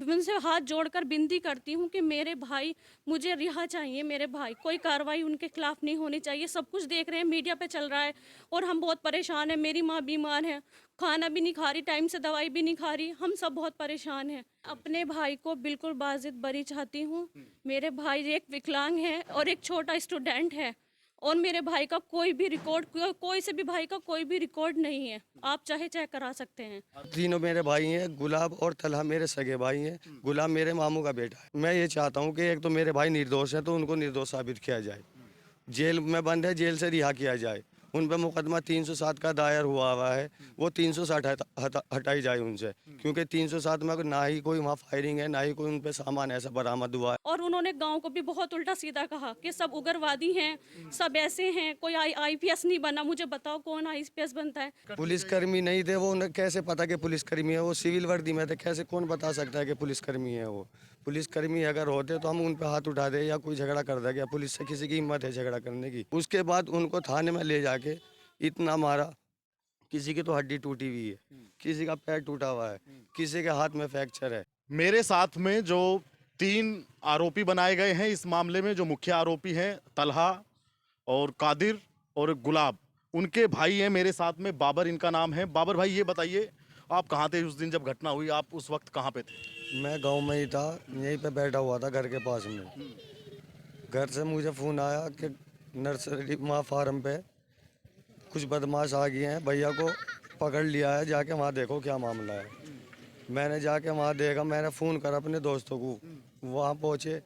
उनसे हाथ जोड़कर विनती करती हूँ कि मेरे भाई, मुझे रिहा चाहिए मेरे भाई, कोई कार्रवाई उनके खिलाफ नहीं होनी चाहिए। सब कुछ देख रहे हैं, मीडिया पे चल रहा है और हम बहुत परेशान हैं। मेरी माँ बीमार है, खाना भी नहीं खा रही, टाइम से दवाई भी नहीं खा रही, हम सब बहुत परेशान हैं। अपने भाई को बिल्कुल बाजिद बरी चाहती हूँ। मेरे भाई एक विकलांग है और एक छोटा स्टूडेंट है और मेरे भाई का कोई भी रिकॉर्ड, कोई से भी भाई का कोई भी रिकॉर्ड नहीं है। आप चाहे चेक करा सकते हैं। तीनों मेरे भाई हैं, गुलाब और तलहा मेरे सगे भाई हैं। गुलाब मेरे मामू का बेटा है। मैं ये चाहता हूँ कि एक तो मेरे भाई निर्दोष है तो उनको निर्दोष साबित किया जाए, जेल में बंद है, जेल से रिहा किया जाए। उन पर मुकदमा 307 का दायर हुआ है, वो 360 हटाई जाए उनसे, क्योंकि 307 में ना ही कोई वहाँ फायरिंग है, ना ही कोई उन पर सामान ऐसा बरामद हुआ है। और उन्होंने गांव को भी बहुत उल्टा सीधा कहा कि सब उग्रवादी हैं, सब ऐसे हैं, कोई आईपीएस नहीं बना। मुझे बताओ कौन आईपीएस बनता है? पुलिसकर्मी नहीं थे वो, उन्हें कैसे पता कि पुलिसकर्मी है? वो सिविल वर्दी में थे, कैसे कौन बता सकता है कि पुलिसकर्मी है वो? पुलिसकर्मी अगर होते तो हम उन पे हाथ उठा दे या कोई झगड़ा कर दे, क्या पुलिस से किसी की हिम्मत है झगड़ा करने की? उसके बाद उनको थाने में ले जाके इतना मारा, किसी की तो हड्डी टूटी हुई है, किसी का पैर टूटा हुआ है, किसी के हाथ में फ्रैक्चर है। मेरे साथ में जो 3 आरोपी बनाए गए हैं इस मामले में, जो मुख्य आरोपी हैं तलहा और कादिर और गुलाब, उनके भाई हैं मेरे साथ में, बाबर इनका नाम है। बाबर भाई, ये बताइए आप कहाँ थे उस दिन जब घटना हुई? आप उस वक्त कहाँ पे थे? मैं गांव में ही था, यहीं पे बैठा हुआ था घर के पास में। घर से मुझे फ़ोन आया कि नर्सरी माँ फार्म पे कुछ बदमाश आ गए हैं, भैया को पकड़ लिया है, जाके वहाँ देखो क्या मामला है। मैंने जाके वहाँ देखा, मैंने फ़ोन करा अपने दोस्तों को, वहाँ पहुँचे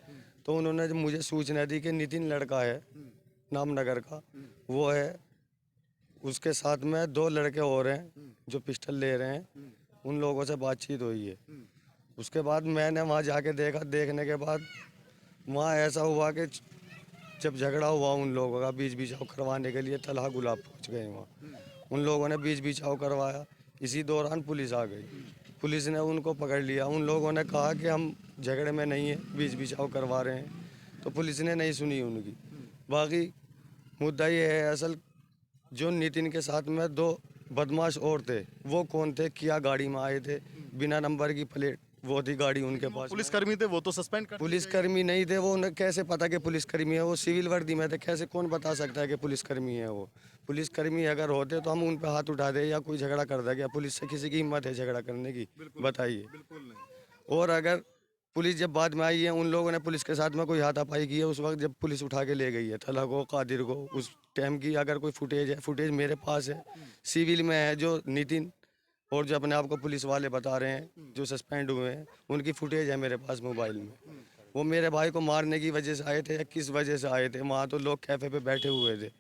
तो उन्होंने जब मुझे सूचना दी कि नितिन लड़का है नामनगर का, वो है, उसके साथ में 2 लड़के और हैं जो पिस्टल ले रहे हैं, उन लोगों से बातचीत हुई है। उसके बाद मैंने वहाँ जाके देखा, देखने के बाद वहाँ ऐसा हुआ कि जब झगड़ा हुआ उन लोगों का बीच बिचाव करवाने के लिए तलहा गुलाब पहुँच गए वहाँ, उन लोगों ने बीच बिचाव करवाया। इसी दौरान पुलिस आ गई, पुलिस ने उनको पकड़ लिया। उन लोगों ने कहा कि हम झगड़े में नहीं है, बीच बिचाव करवा रहे हैं, तो पुलिस ने नहीं सुनी उनकी। बाकी मुद्दा ये है असल, जो नितिन के साथ में 2 बदमाश और थे, वो कौन थे, क्या गाड़ी में आए थे, बिना नंबर की प्लेट वो थी गाड़ी उनके पास। पुलिसकर्मी थे, वो तो सस्पेंड कर दिए गए। पुलिसकर्मी नहीं थे वो, उन्हें कैसे पता कि पुलिसकर्मी है? वो सिविल वर्दी में थे, कैसे कौन बता सकता है कि पुलिसकर्मी है वो? पुलिसकर्मी अगर होते तो हम उन पे हाथ उठा दे या कोई झगड़ा कर दे, क्या पुलिस से किसी की हिम्मत है झगड़ा करने की? बताइए। बिल्कुल नहीं। और अगर पुलिस जब बाद में आई है, उन लोगों ने पुलिस के साथ में कोई हाथापाई की है उस वक्त जब पुलिस उठा के ले गई है तलहा को, कादिर को, उस टाइम की अगर कोई फुटेज है, फुटेज मेरे पास है, सिविल में है। जो नितिन और जो अपने आप को पुलिस वाले बता रहे हैं जो सस्पेंड हुए हैं, उनकी फुटेज है मेरे पास मोबाइल में। वो मेरे भाई को मारने की वजह से आए थे या किस वजह से आए थे? वहाँ तो लोग कैफ़े पे बैठे हुए थे।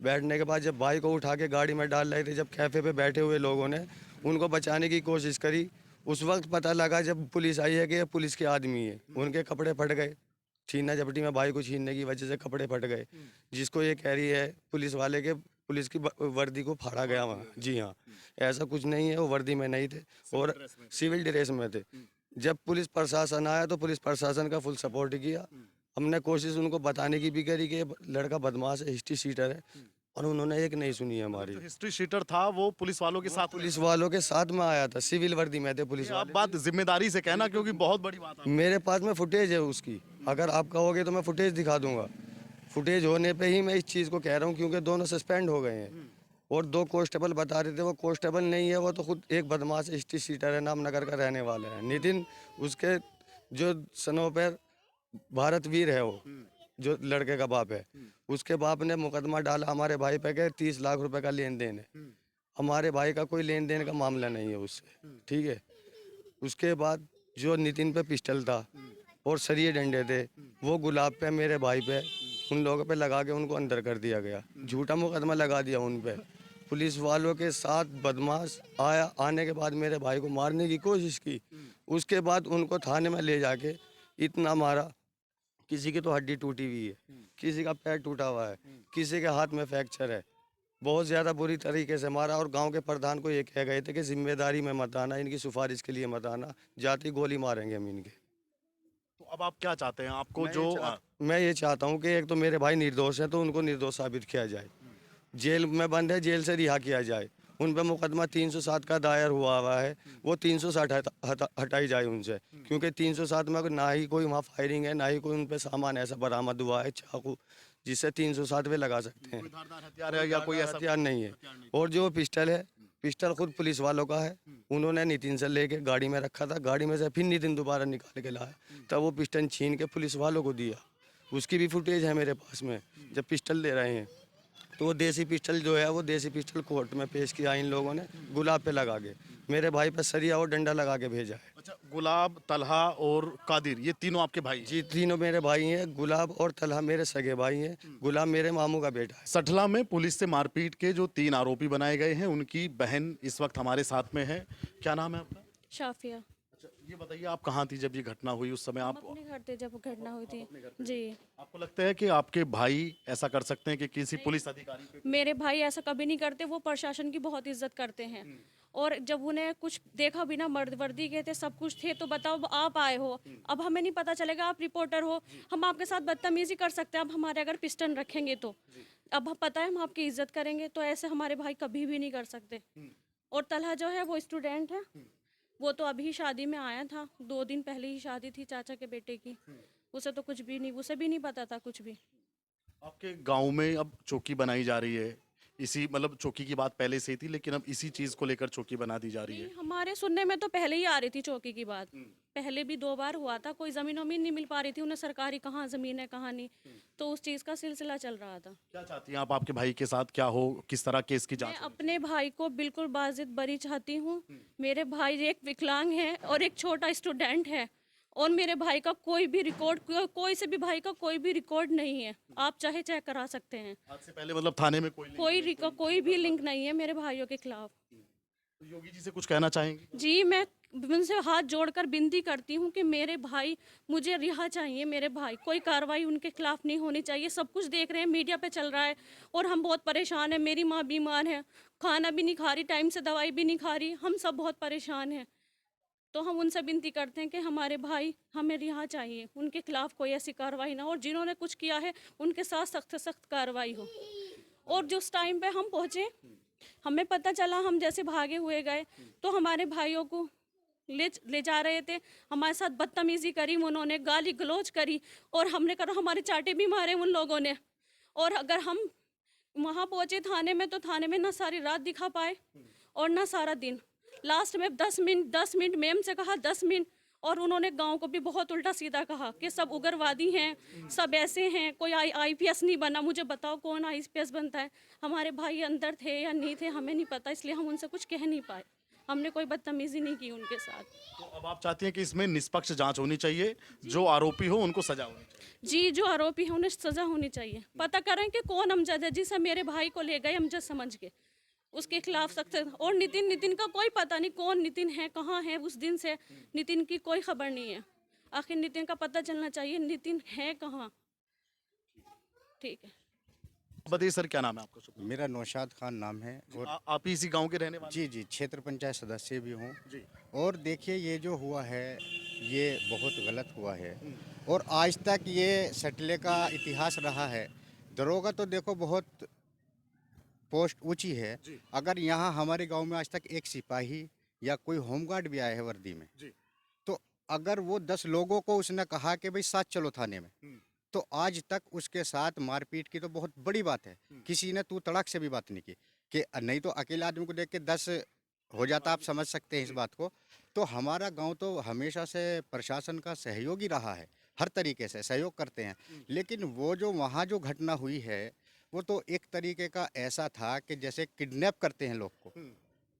बैठने के बाद जब भाई को उठा के गाड़ी में डाल रहे थे, जब कैफ़े पे बैठे हुए लोगों ने उनको बचाने की कोशिश करी, उस वक्त पता लगा जब पुलिस आई है कि ये पुलिस के आदमी है। उनके कपड़े फट गए, छीना झपटी में भाई को छीनने की वजह से कपड़े फट गए, जिसको ये कह रही है पुलिस वाले के पुलिस की वर्दी को फाड़ा गया वहाँ। जी हाँ, ऐसा कुछ नहीं है, वो वर्दी में नहीं थे और सिविल ड्रेस में थे। जब पुलिस प्रशासन आया तो पुलिस प्रशासन का फुल सपोर्ट किया। हमने कोशिश उनको बताने की भी करी कि ये लड़का बदमाश है, हिस्ट्री शीटर है, और उन्होंने एक नहीं सुनी हमारी। जो हिस्ट्री शीटर था वो पुलिस वालों के साथ। पुलिस वालों के साथ में आया था, सिविल वर्दी में थे पुलिस आप वाले। बात जिम्मेदारी से कहना, क्योंकि बहुत बड़ी बात है। मेरे पास में फुटेज है उसकी, अगर आप कहोगे तो मैं फुटेज दिखा दूंगा। फुटेज होने पे ही मैं इस चीज़ को कह रहा हूँ, क्योंकि दोनों सस्पेंड हो गए हैं और 2 कांस्टेबल बता रहे थे वो कांस्टेबल नहीं है, वो तो खुद एक बदमाश हिस्ट्री शीटर है, नामनगर का रहने वाला है नितिन। उसके जो सनों पर भारत वीर है वो, जो लड़के का बाप है, उसके बाप ने मुकदमा डाला हमारे भाई पे के 30 लाख रुपए का लेन देन है। हमारे भाई का कोई लेन देन का मामला नहीं है उससे, ठीक है। उसके बाद जो नितिन पे पिस्टल था और सरिये डंडे थे, वो गुलाब पे, मेरे भाई पे, उन लोगों पे लगा के उनको अंदर कर दिया गया, झूठा मुकदमा लगा दिया उन पे। पुलिस वालों के साथ बदमाश आया, आने के बाद मेरे भाई को मारने की कोशिश की। उसके बाद उनको थाने में ले जाके इतना मारा, किसी की तो हड्डी टूटी हुई है, किसी का पैर टूटा हुआ है, किसी के हाथ में फ्रैक्चर है। बहुत ज़्यादा बुरी तरीके से मारा और गांव के प्रधान को ये कह गए थे कि जिम्मेदारी में मत आना, इनकी सिफारिश के लिए मत आना, जाती गोली मारेंगे हम इनके। तो अब आप क्या चाहते हैं? आपको मैं ये चाहता हूँ कि एक तो मेरे भाई निर्दोष हैं तो उनको निर्दोष साबित किया जाए, जेल में बंद है, जेल से रिहा किया जाए। उन पर मुकदमा 307 का दायर हुआ है, वो 360 हटाई जाए उनसे, क्योंकि 307 में ना ही कोई वहाँ फायरिंग है, ना ही कोई उन पर सामान ऐसा बरामद हुआ है चाकू जिससे 307 पे लगा सकते हैं। कोई धारदार हथियार है या कोई ऐसा हथियार नहीं है। और जो पिस्टल है, पिस्टल खुद पुलिस वालों का है, उन्होंने नितिन से लेके गाड़ी में रखा था, गाड़ी में से फिर नितिन दोबारा निकाल के लाया, तब वो पिस्टल छीन के पुलिस वालों को दिया। उसकी भी फुटेज है मेरे पास में, जब पिस्टल दे रहे हैं तो वो देसी पिस्टल जो है, वो देसी पिस्टल कोर्ट में पेश किया इन लोगों ने गुलाब पे लगा के, मेरे भाई पे सरिया और डंडा लगा के भेजा है। अच्छा, गुलाब, तलहा और कादिर, ये तीनों आपके भाई हैं? जी, तीनों मेरे भाई हैं। गुलाब और तलहा मेरे सगे भाई हैं, गुलाब मेरे मामू का बेटा है। सटला में पुलिस से मारपीट के जो 3 आरोपी बनाए गए हैं, उनकी बहन इस वक्त हमारे साथ में है। क्या नाम है आपका? शाफिया। अच्छा, ये बताइए, आप कहाँ थी जब ये घटना हुई? उस समय हम आप अपने घर थे जब घटना हुई थी। जी, आपको लगता है कि आपके भाई ऐसा कर सकते हैं कि किसी पुलिस अधिकारी पे? मेरे भाई ऐसा कभी नहीं करते, वो प्रशासन की बहुत इज्जत करते हैं। और जब उन्हें कुछ देखा बिना मर्द वर्दी के थे, सब कुछ थे, तो बताओ आप आए हो, अब हमें नहीं पता चलेगा आप रिपोर्टर हो, हम आपके साथ बदतमीजी कर सकते हैं, अब हमारे अगर पिस्टन रखेंगे तो अब पता है हम आपकी इज्जत करेंगे, तो ऐसे हमारे भाई कभी भी नहीं कर सकते। और तलहा जो है वो स्टूडेंट है, वो तो अभी शादी में आया था, 2 दिन पहले ही शादी थी चाचा के बेटे की, उसे तो कुछ भी नहीं, उसे भी नहीं पता था कुछ भी। आपके गांव में अब चौकी बनाई जा रही है, इसी मतलब चौकी की बात पहले से ही थी, लेकिन अब इसी चीज को लेकर चौकी बना दी जा रही है। नहीं, हमारे सुनने में तो पहले ही आ रही थी चौकी की बात, पहले भी 2 बार हुआ था, कोई जमीन वमीन नहीं मिल पा रही थी उन्हें, सरकारी कहाँ जमीन है कहाँ नहीं, तो उस चीज़ का सिलसिला चल रहा था। क्या चाहती हैं आप, आपके भाई के साथ क्या हो, किस तरह केस की मैं जांच हो? अपने भाई को बिल्कुल बाजिद बरी चाहती हूँ। मेरे भाई एक विकलांग है और एक छोटा स्टूडेंट है, और मेरे भाई का कोई भी रिकॉर्ड, कोई से भी भाई का कोई भी रिकॉर्ड नहीं है, आप चाहे चेक करा सकते हैं। आज से पहले मतलब थाने में कोई कोई भी लिंक नहीं है मेरे भाइयों के खिलाफ। तो योगी जी से कुछ कहना चाहेंगे? जी, मैं उनसे हाथ जोड़कर विनती करती हूँ कि मेरे भाई, मुझे रिहा चाहिए, मेरे भाई, कोई कार्रवाई उनके खिलाफ नहीं होनी चाहिए। सब कुछ देख रहे हैं, मीडिया पे चल रहा है, और हम बहुत परेशान हैं। मेरी माँ बीमार है, खाना भी नहीं खा रही, टाइम से दवाई भी नहीं खा रही, हम सब बहुत परेशान हैं। तो हम उनसे विनती करते हैं कि हमारे भाई, हमें रिहा चाहिए, उनके खिलाफ कोई ऐसी कार्रवाई ना हो, और जिन्होंने कुछ किया है उनके साथ सख्त से सख्त कार्रवाई हो। और जिस टाइम पे हम पहुँचे, हमें पता चला, हम जैसे भागे हुए गए, तो हमारे भाइयों को ले जा रहे थे, हमारे साथ बदतमीजी करी उन्होंने, गाली गलौज करी, और हमने कहा हमारे चाटे भी मारे उन लोगों ने। और अगर हम वहाँ पहुँचे थाने में, तो थाने में ना सारी रात दिखा पाए और ना सारा दिन। लास्ट में 10 मिनट मैम से कहा, 10 मिनट, और उन्होंने गांव को भी बहुत उल्टा सीधा कहा कि सब उग्रवादी हैं, सब ऐसे हैं, कोई आईपीएस नहीं बना। मुझे बताओ कौन आईपीएस बनता है? हमारे भाई अंदर थे या नहीं थे हमें नहीं पता, इसलिए हम उनसे कुछ कह नहीं पाए, हमने कोई बदतमीजी नहीं की उनके साथ। तो अब आप चाहती हैं कि इसमें निष्पक्ष जांच होनी चाहिए, जो आरोपी हो उनको सजा होनी चाहिए? जी, जो आरोपी है उन्हें सजा होनी चाहिए, पता करें कि कौन अमजद है, जिसे मेरे भाई को ले गए अमजद समझ के, उसके खिलाफ सख्त। और नितिन का कोई पता नहीं कौन नितिन है, कहाँ है, उस दिन से नितिन की कोई खबर नहीं है। आखिर नितिन का पता चलना चाहिए, नितिन है कहाँ। ठीक है। बताइए सर, क्या नाम है आपका? शुभ मेरा नौशाद खान नाम है और आप ही इसी गांव के रहने वाले? जी क्षेत्र पंचायत सदस्य भी हूँ। जी। और देखिए, ये जो हुआ है ये बहुत गलत हुआ है, और आज तक ये सटले का इतिहास रहा है। दरोगा तो देखो बहुत पोस्ट ऊंची है, जी। अगर यहाँ हमारे गांव में आज तक एक सिपाही या कोई होमगार्ड भी आया है वर्दी में, जी। तो अगर वो 10 लोगों को उसने कहा कि भाई साथ चलो थाने में, तो आज तक उसके साथ मारपीट की तो बहुत बड़ी बात है। किसी ने तू तड़ाक से भी बात नहीं की, कि नहीं तो अकेले आदमी को देख के 10 हो जाता, आप समझ सकते हैं इस बात को। तो हमारा गांव तो हमेशा से प्रशासन का सहयोगी रहा है, हर तरीके से सहयोग करते हैं। लेकिन वो जो वहाँ जो घटना हुई है, वो तो एक तरीके का ऐसा था कि जैसे किडनैप करते हैं लोग को।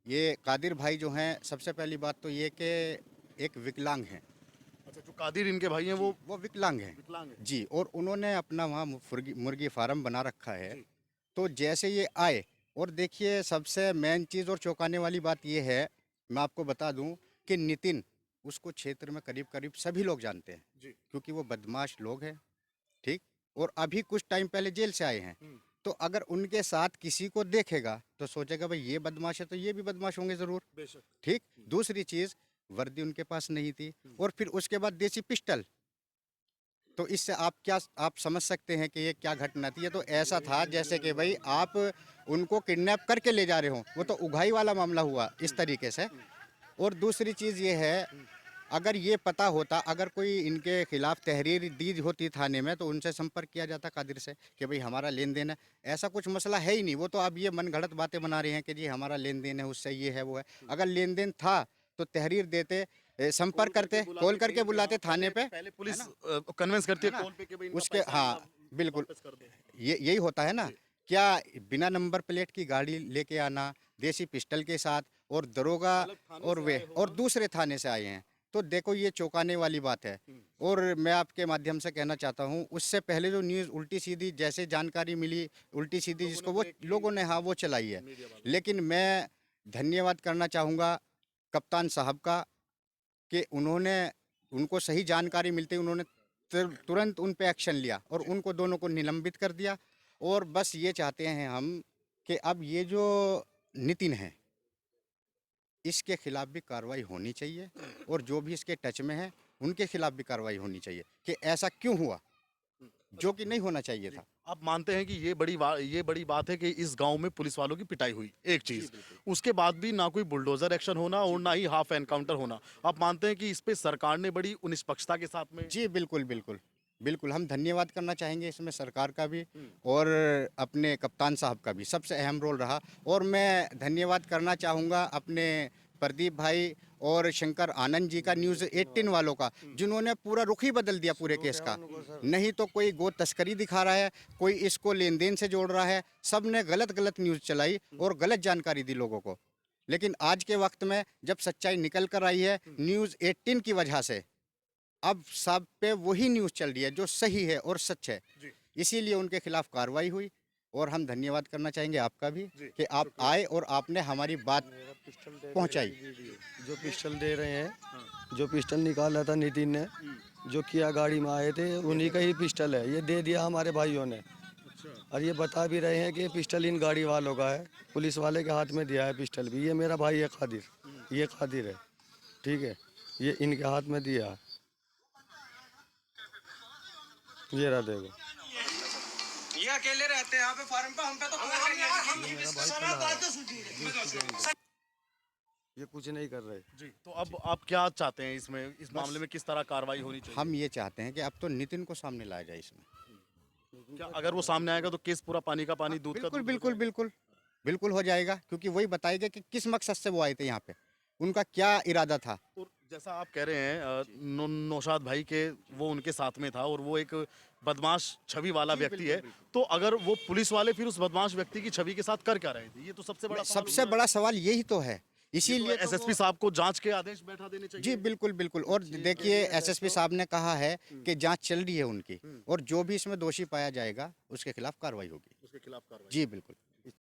ये कादिर भाई जो हैं, सबसे पहली बात तो ये कि एक विकलांग हैं। अच्छा, जो कादिर इनके भाई हैं वो विकलांग हैं विकलांग हैं? जी, और उन्होंने अपना वहाँ मुर्गी फार्म बना रखा है। तो जैसे ये आए, और देखिए सबसे मेन चीज़ और चौंकाने वाली बात ये है, मैं आपको बता दूं कि नितिन, उसको क्षेत्र में करीब करीब सभी लोग जानते हैं, जी। क्योंकि वो बदमाश लोग हैं, ठीक, और अभी कुछ टाइम पहले जेल से आए हैं। तो अगर उनके साथ किसी को देखेगा तो सोचेगा भाई ये बदमाश है तो ये भी बदमाश होंगे ज़रूर, बेशक। ठीक। दूसरी चीज़, वर्दी उनके पास नहीं थी, और फिर उसके बाद देसी पिस्टल, तो इससे आप समझ सकते हैं कि ये क्या घटना थी। ये तो ऐसा था जैसे कि भाई आप उनको किडनैप करके ले जा रहे हो, वो तो उगाही वाला मामला हुआ इस तरीके से। और दूसरी चीज़ ये है, अगर ये पता होता, अगर कोई इनके खिलाफ तहरीर दी होती थाने में, तो उनसे संपर्क किया जाता कादिर से कि भाई हमारा लेन देन है। ऐसा कुछ मसला है ही नहीं। वो तो अब ये मन गढ़ंत बातें बना रहे हैं कि जी हमारा लेन देन है, उससे ये है वो है। अगर लेन देन था तो तहरीर देते, संपर्क करते, कॉल करके बुलाते थाने पे। पहले पुलिस कन्विंस करती है है ना? कॉल पे कि भाई इनका उसके पैसा हाँ आप बिल्कुल, वापस कर दो। यही होता है ना। क्या बिना नंबर प्लेट की गाड़ी लेके आना, देसी पिस्टल के साथ, और दरोगा और वे और दूसरे थाने से आए हैं, तो देखो ये चौंकाने वाली बात है। और मैं आपके माध्यम से कहना चाहता हूँ, उससे पहले जो न्यूज़ उल्टी सीधी जैसे जानकारी मिली, उल्टी सीधी जिसको वो लोगों ने वो चलाई है। लेकिन मैं धन्यवाद करना चाहूँगा कप्तान साहब का कि उनको सही जानकारी मिलते ही उन्होंने तुरंत उन पे एक्शन लिया और उनको दोनों को निलंबित कर दिया। और बस ये चाहते हैं हम कि अब ये जो नितिन है, इसके खिलाफ भी कार्रवाई होनी चाहिए, और जो भी इसके टच में है उनके खिलाफ भी कार्रवाई होनी चाहिए कि ऐसा क्यों हुआ, जो कि नहीं होना चाहिए था। आप मानते हैं कि ये बड़ी बात है कि इस गांव में पुलिस वालों की पिटाई हुई, एक चीज, उसके बाद भी ना कोई बुलडोजर एक्शन होना और ना ही हाफ एनकाउंटर होना। आप मानते हैं कि इस पे सरकार ने बड़ी निष्पक्षता के साथ में जी बिल्कुल बिल्कुल बिल्कुल, हम धन्यवाद करना चाहेंगे इसमें सरकार का भी और अपने कप्तान साहब का भी सबसे अहम रोल रहा। और मैं धन्यवाद करना चाहूँगा अपने प्रदीप भाई और शंकर आनंद जी का, न्यूज़ 18 वालों का, जिन्होंने पूरा रुख ही बदल दिया पूरे केस का। नहीं तो कोई गो तस्करी दिखा रहा है, कोई इसको लेन देन से जोड़ रहा है, सब ने गलत न्यूज़ चलाई और गलत जानकारी दी लोगों को। लेकिन आज के वक्त में जब सच्चाई निकल कर आई है न्यूज़ 18 की वजह से, अब सब पे वही न्यूज़ चल रही है जो सही है और सच है। इसीलिए उनके खिलाफ कार्रवाई हुई। और हम धन्यवाद करना चाहेंगे आपका भी कि आप आए और आपने हमारी बात पहुंचाई। जो पिस्टल दे रहे हैं, जो पिस्टल निकाला था नितिन ने, जो किया गाड़ी में आए थे, उन्हीं का ही पिस्टल है। ये दे दिया हमारे भाइयों ने। और ये बता भी रहे हैं कि ये पिस्टल इन गाड़ी वालों का है, पुलिस वाले के हाथ में दिया है पिस्टल भी। ये मेरा भाई है कादिर, ये कादिर है, ठीक है, ये इनके हाथ में दिया है। ये रहा देखो, ये अकेले रहते हैं यहाँ पे फार्म पे, हम पे तो ये कुछ नहीं कर रहे। जी। तो अब आप क्या चाहते हैं इसमें, इस मामले में किस तरह कार्रवाई होनी चाहिए? हम ये चाहते हैं कि अब तो नितिन को सामने लाया जाए इसमें। क्या अगर वो सामने आएगा तो केस पूरा पानी का पानी, दूध का बिल्कुल दूध बिल्कुल बिल्कुल बिल्कुल हो जाएगा, क्योंकि वही बताएगा कि किस मकसद से वो आए थे यहाँ पे, उनका क्या इरादा था। और जैसा आप कह रहे हैं नौशाद भाई के वो उनके साथ में था और वो एक बदमाश छवि वाला व्यक्ति है, तो अगर वो पुलिस वाले फिर उस बदमाश व्यक्ति की छवि के साथ कर क्या रहे थे? ये तो सबसे बड़ा सवाल सबसे उठता है। बड़ा सवाल यही तो है। इसीलिए तो एसएसपी साहब को जांच के आदेश बैठा देने चाहिए। जी बिल्कुल बिल्कुल। और देखिए एसएसपी साहब ने कहा है कि जांच चल रही है उनकी, और जो भी इसमें दोषी पाया जाएगा उसके खिलाफ कार्रवाई होगी। उसके खिलाफ कार्रवाई। जी बिल्कुल।